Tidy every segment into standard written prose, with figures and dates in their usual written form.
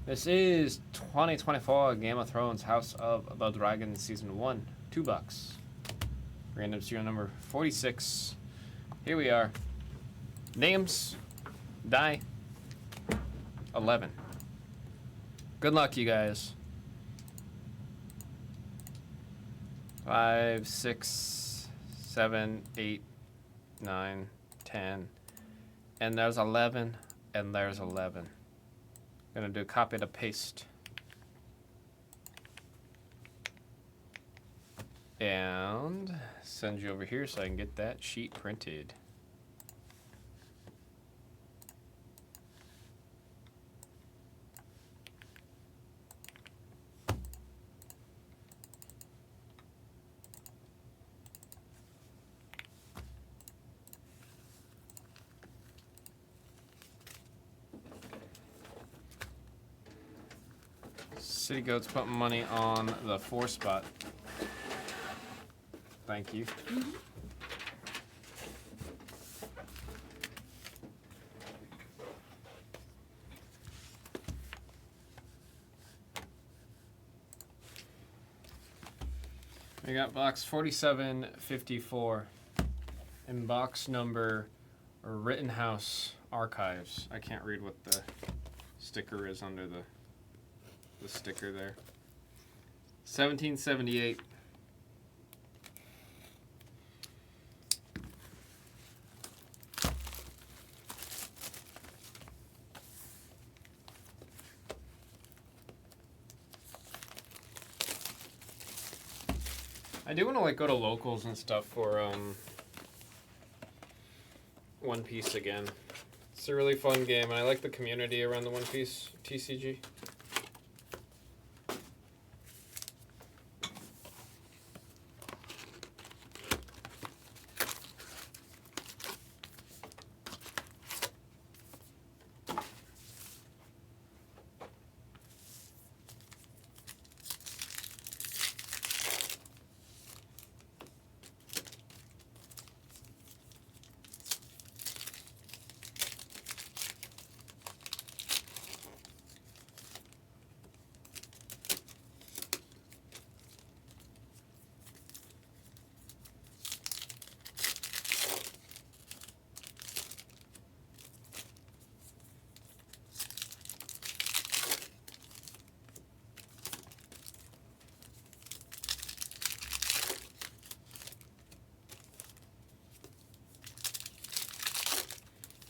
This is 2024 Game of Thrones House of the Dragon Season 1. $2. Random serial number 46. Here we are. Names. Die. 11. Good luck, you guys. 5, 6, 7, 8, 9, 10. And there's 11. And there's 11. Gonna do copy to paste. And send you over here so I can get that sheet printed. City Goat's putting money on the 4 spot. Thank you. We got box 4754 and box number Rittenhouse Archives. I can't read what the sticker is under the sticker there. 1778. I do want to go to locals and stuff for One Piece again. It's a really fun game, and I like the community around the One Piece TCG.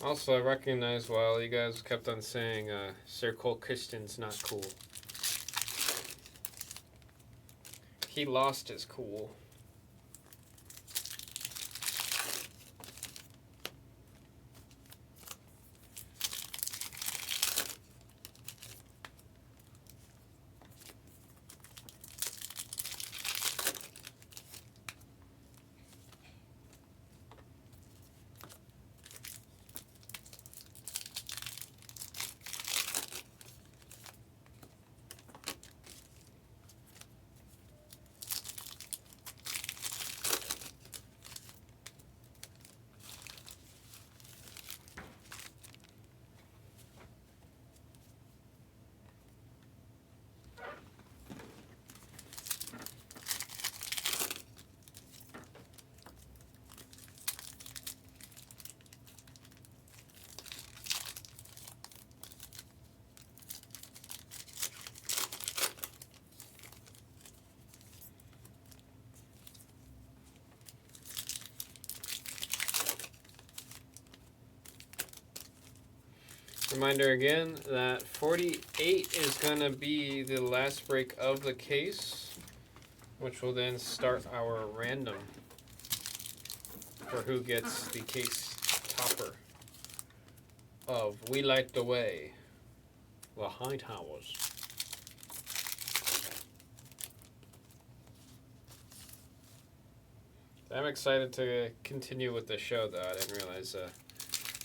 Also, I recognize while you guys kept on saying Sir Cole Christian's not cool. He lost his cool. Reminder again that 48 is going to be the last break of the case, which will then start our random for who gets the case topper of We Light the Way, the Hightowers. I'm excited to continue with the show, though. I didn't realize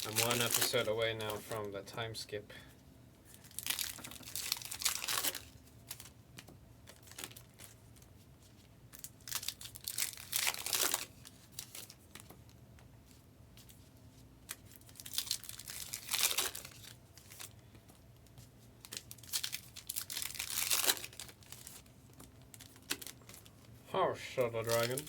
I'm 1 episode away now from the time skip. House of the Dragon.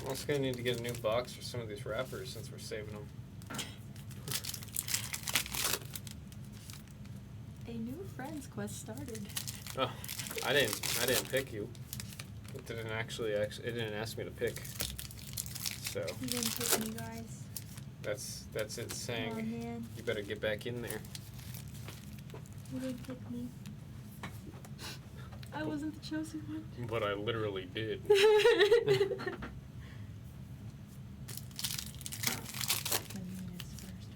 I'm also going to need to get a new box for some of these wrappers since we're saving them. A new friends quest started. Oh, I didn't pick you. It didn't actually it didn't ask me to pick. So You didn't pick me, guys. that's it saying Oh, man. you better get back in there. You didn't pick me. I wasn't the chosen one. But I literally did. 10 minutes first.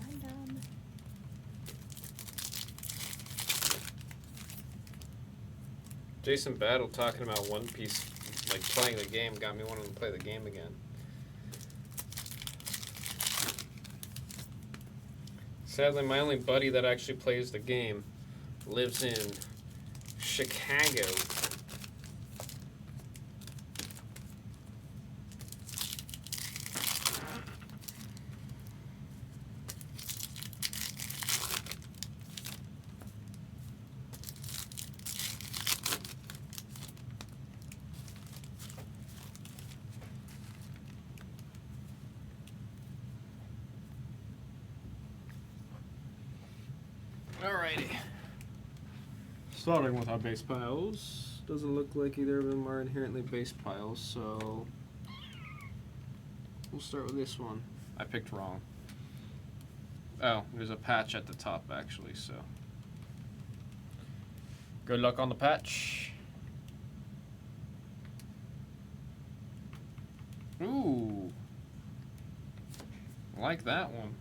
I'm done. Jason Battle talking about One Piece, like playing the game, got me wanting to play the game again. Sadly, my only buddy that actually plays the game lives in Chicago. Alrighty. Starting with our base piles. Doesn't look like either of them are inherently base piles, so we'll start with this one. I picked wrong. Oh, there's a patch at the top actually, so good luck on the patch. Ooh. I like that one.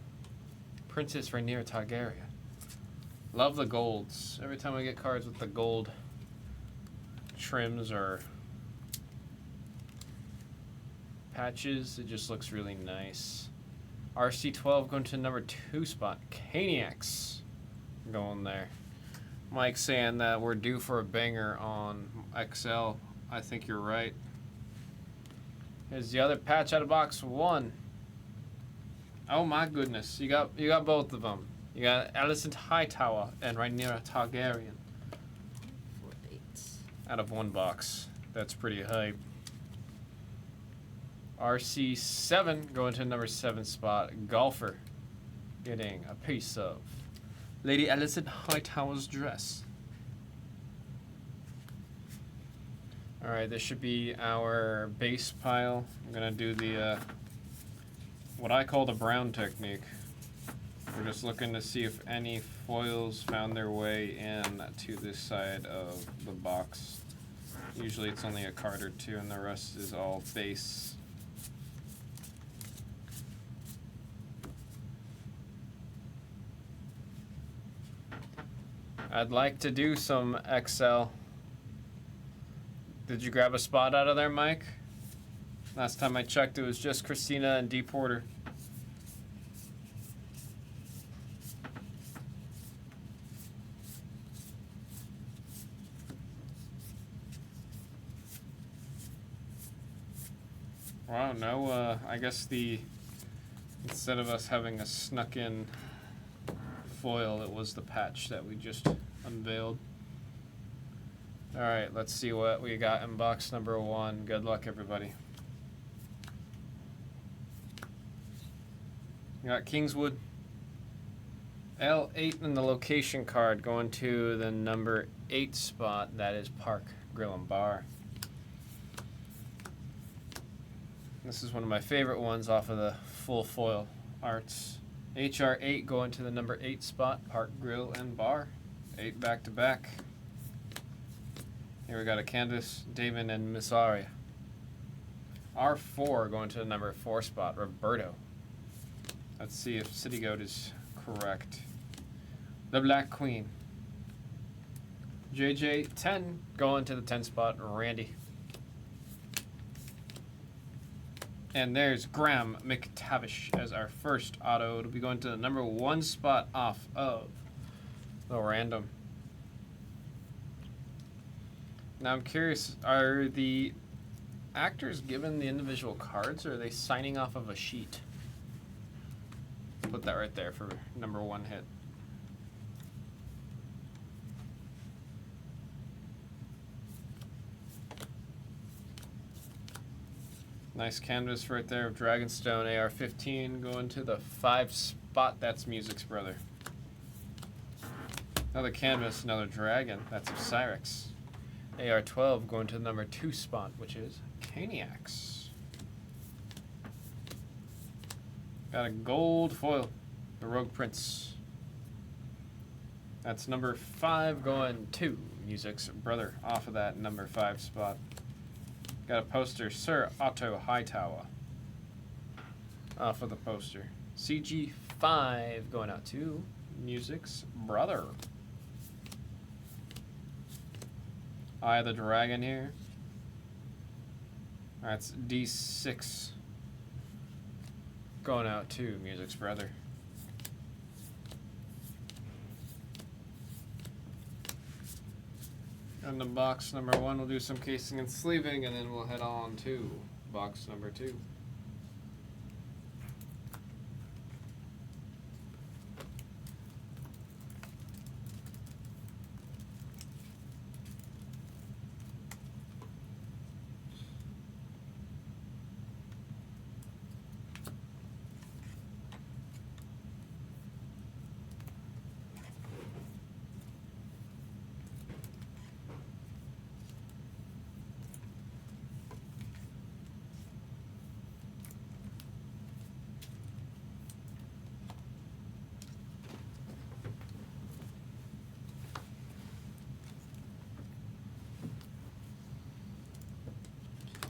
Princess Rhaenyra Targaryen. Love the golds. Every time I get cards with the gold trims or patches, it just looks really nice. RC12 going to number 2 spot. Caniacs going there. Mike saying that we're due for a banger on XL. I think you're right. Here's the other patch out of box 1. Oh my goodness, you got both of them. You got Alicent Hightower and Rhaenyra Targaryen. 4 8. Out of 1 box. That's pretty hype. RC7 going to number 7 spot. Golfer getting a piece of Lady Alicent Hightower's dress. Alright, this should be our base pile. I'm going to do the what I call the brown technique. We're just looking to see if any foils found their way in to this side of the box. Usually it's only a card or two and the rest is all base. I'd like to do some XL. Did you grab a spot out of there, Mike? Last time I checked, it was just Christina and D. Porter. Wow, no, I guess instead of us having a snuck-in foil, it was the patch that we just unveiled. All right, let's see what we got in box number 1. Good luck, everybody. We got Kingswood. L8 in the location card going to the number 8 spot. That is Park Grill and Bar. This is one of my favorite ones off of the full foil arts. HR8 going to the number 8 spot. Park Grill and Bar. 8 back to back. Here we got a Candace, Damon, and Miss Aria. R4 going to the number 4 spot. Roberto. Let's see if City Goat is correct. The Black Queen. JJ10 going to the 10 spot. Randy. And there's Graham McTavish as our first auto. It'll be going to the number 1 spot off of the random. Now I'm curious, are the actors given the individual cards, or are they signing off of a sheet? Put that right there for number 1 hit. Nice canvas right there of Dragonstone AR-15 going to the 5 spot. That's Music's brother. Another canvas, another dragon. That's of Cyrix. AR-12 going to the number 2 spot, which is Caniacs. Got a gold foil, the Rogue Prince. That's number 5 going to Music's brother off of that number 5 spot. Got a poster, Sir Otto Hightower off of the poster. CG5 going out to Music's brother. Eye of the Dragon here. That's D6 going out to Music's brother. And the box number 1, we'll do some casing and sleeving, and then we'll head on to box number 2.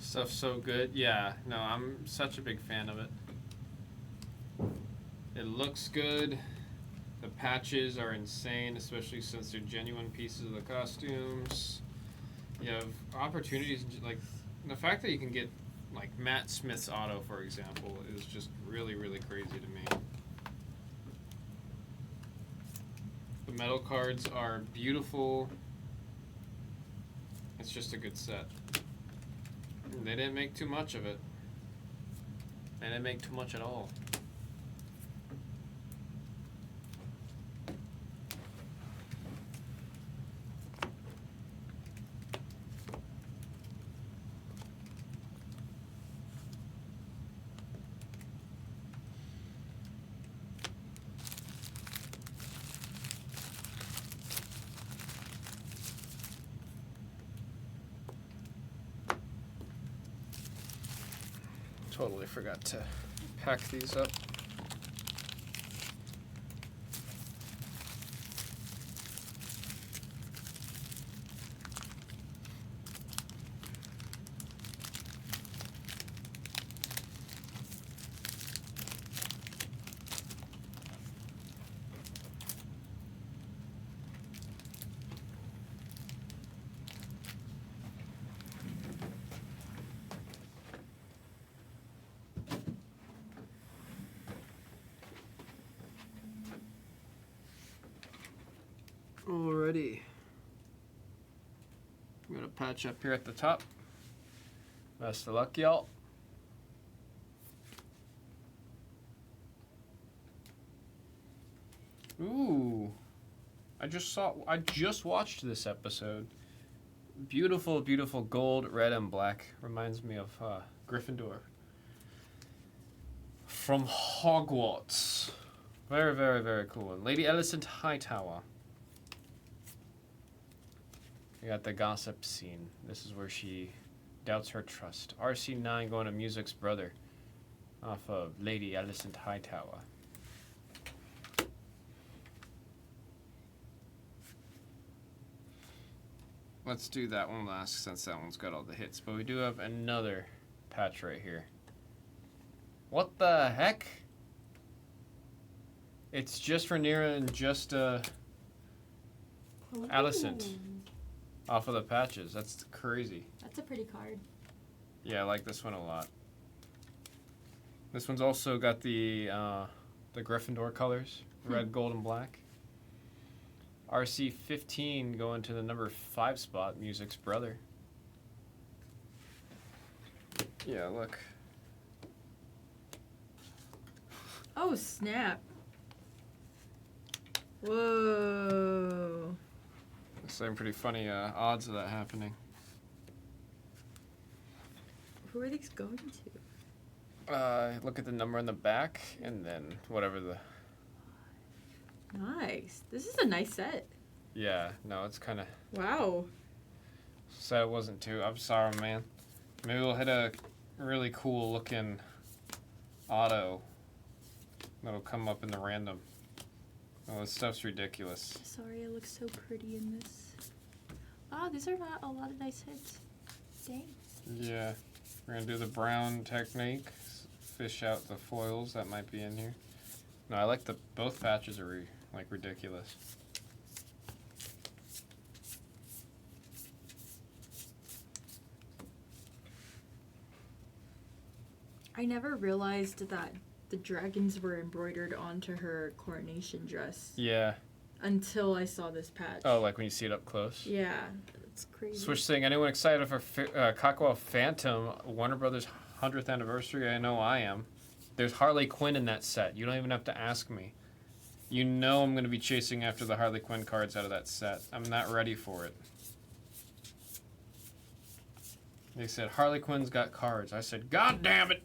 Stuff's so good. Yeah, no, I'm such a big fan of it. It looks good. The patches are insane, especially since they're genuine pieces of the costumes. You have opportunities, like the fact that you can get like Matt Smith's auto, for example, is just really, really crazy to me. The metal cards are beautiful. It's just a good set. They didn't make too much of it. They didn't make too much at all. Totally forgot to pack these up. Alrighty. I'm gonna patch up here at the top. Best of luck, y'all. Ooh. I just watched this episode. Beautiful, beautiful gold, red, and black. Reminds me of Gryffindor. From Hogwarts. Very, very, very cool. And Lady Alicent Hightower. We got the gossip scene. This is where she doubts her trust. RC9 going to Music's brother off of Lady Alicent Hightower. Let's do that one last since that one's got all the hits. But we do have another patch right here. What the heck? It's just Rhaenyra and just Alicent off of the patches. That's crazy. That's a pretty card. Yeah, I like this one a lot. This one's also got the Gryffindor colors, red, gold, and black. RC15 going to the number 5 spot, Music's brother. Yeah, look. Oh, snap. Whoa. Some pretty funny odds of that happening. Who are these going to? Look at the number on the back, and then whatever the... Nice. This is a nice set. Yeah, no, it's kind of... Wow. So it wasn't too... I'm sorry, man. Maybe we'll hit a really cool looking auto that'll come up in the random. Oh, this stuff's ridiculous. Sorry, it looks so pretty in this. Wow, these are not a lot of nice hits. Dang. Yeah. We're going to do the brown technique. Fish out the foils that might be in here. No, I like the... Both patches are ridiculous. I never realized that the dragons were embroidered onto her coronation dress Yeah. until I saw this patch. Oh, like when you see it up close? Yeah, it's crazy. Switch thing. Anyone excited for Kakwa Phantom, Warner Brothers 100th anniversary? I know I am. There's Harley Quinn in that set. You don't even have to ask me. You know I'm going to be chasing after the Harley Quinn cards out of that set. I'm not ready for it. They said, Harley Quinn's got cards. I said, God damn it!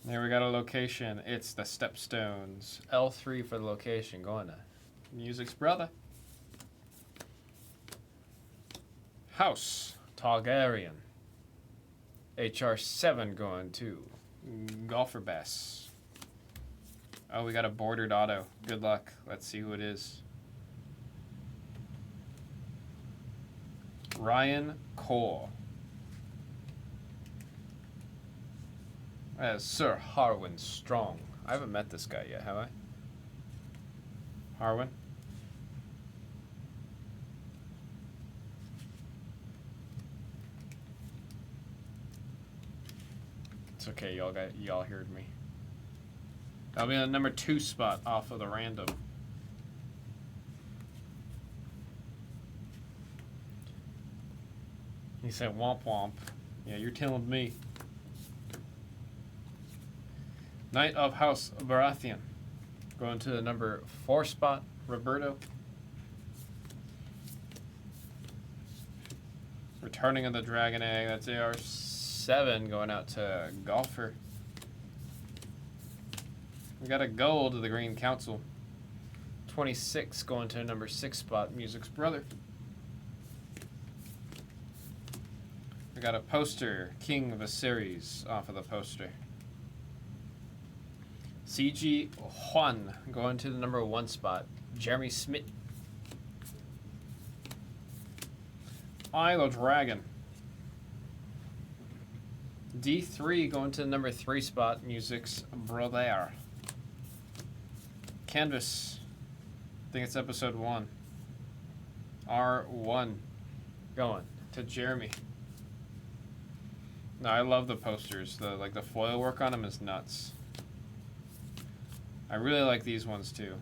There we got a location. It's the Stepstones. L3 for the location. Going to Music's brother. House Targaryen. HR7 going to Golfer Bass. Oh, we got a bordered auto. Good luck. Let's see who it is. Ryan Cole. As Sir Harwin Strong. I haven't met this guy yet, have I? Harwin? It's okay, y'all heard me. That'll be on the number 2 spot off of the random. He said womp womp. Yeah, you're telling me. Knight of House Baratheon. Going to the number 4 spot, Roberto. Returning of the Dragon Egg, that's AR7 going out to Golfer. We got a gold of the Green Council. 26 going to number 6 spot, Music's brother. We got a poster, King of Viserys off of the poster. CG Juan going to the number 1 spot, Jeremy Smith. Isle of Dragon. D3 going to the number 3 spot, Music's brother. Canvas. I think it's episode 1. R1 going to Jeremy. No, I love the posters. The foil work on them is nuts. I really like these ones too.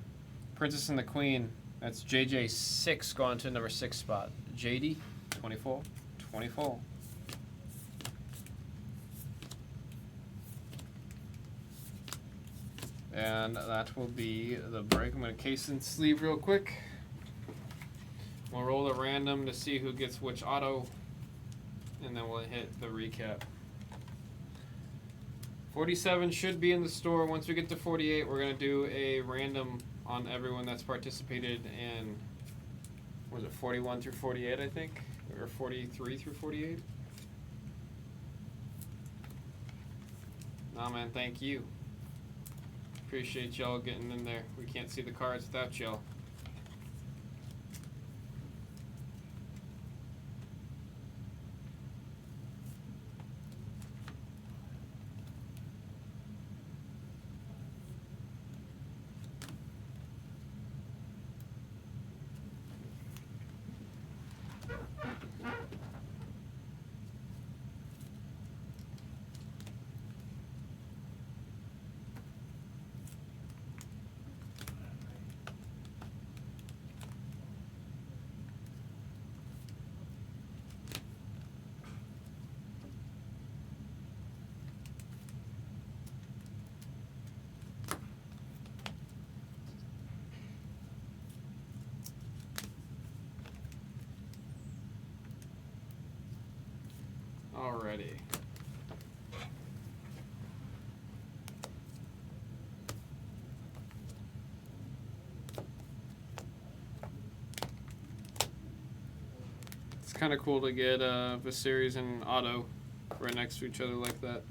Princess and the Queen. That's JJ6 going to number 6 spot. JD 24. And that will be the break. I'm going to case and sleeve real quick. We'll roll a random to see who gets which auto. And then we'll hit the recap. 47 should be in the store. Once we get to 48, we're going to do a random on everyone that's participated in, was it 41 through 48, I think? Or 43 through 48? Nah, man, thank you. Appreciate y'all getting in there. We can't see the cards without y'all. Alrighty. It's kind of cool to get Viserys and Otto right next to each other like that.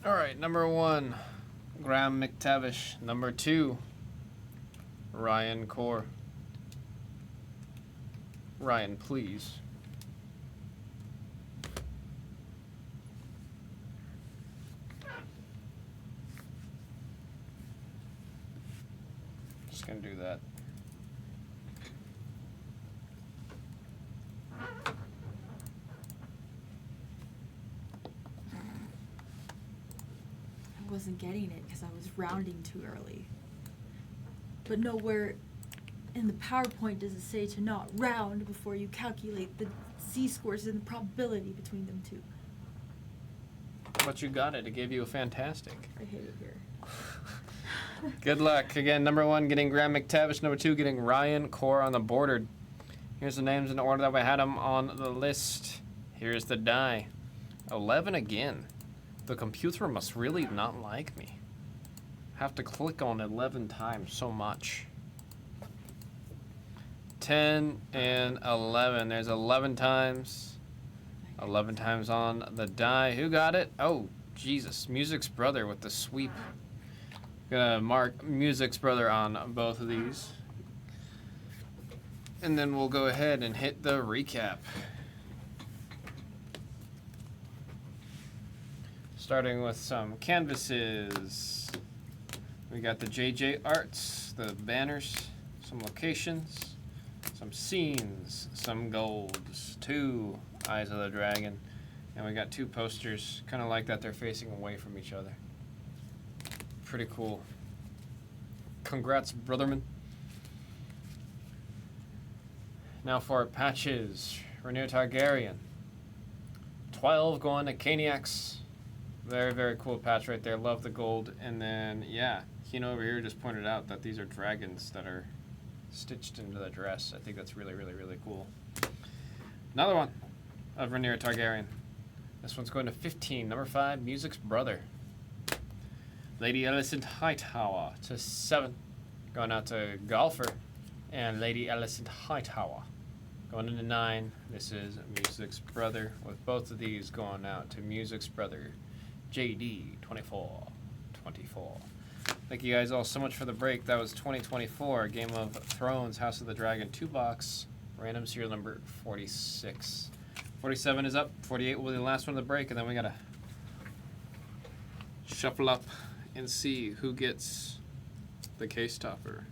Alright, number 1, Graham McTavish. Number 2, Ryan Core. Ryan, please. Just gonna do that. I wasn't getting it because I was rounding too early. But nowhere in the PowerPoint does it say to not round before you calculate the z-scores and the probability between them two. But you got it. It gave you a fantastic. I hate it here. Good luck. Again, number 1 getting Graham McTavish. Number 2 getting Ryan Core on the border. Here's the names in the order that we had them on the list. Here's the die. 11 again. The computer must really not like me. Have to click on 11 times so much. 10 and 11. There's 11 times. 11 times on the die. Who got it? Oh, Jesus. Music's brother with the sweep. Gonna mark Music's brother on both of these. And then we'll go ahead and hit the recap. Starting with some canvases. We got the JJ Arts, the banners, some locations, some scenes, some golds, 2 Eyes of the Dragon, and we got 2 posters. Kind of like that they're facing away from each other. Pretty cool. Congrats, brotherman. Now for patches. Rhaenyra Targaryen. 12 going to Caniacs. Very, very cool patch right there. Love the gold. And then, yeah, Kino over here just pointed out that these are dragons that are stitched into the dress. I think that's really, really, really cool. Another one of Rhaenyra Targaryen. This one's going to 15. Number 5, Music's brother. Lady Alicent Hightower to 7. Going out to Golfer. And Lady Alicent Hightower. Going into 9. This is Music's brother. With both of these going out to Music's brother. JD2424. Thank you guys all so much for the break. That was 2024 Game of Thrones House of the Dragon 2-box. Random serial number 46. 47 is up. 48 will be the last one of the break, and then we gotta shuffle up and see who gets the case topper.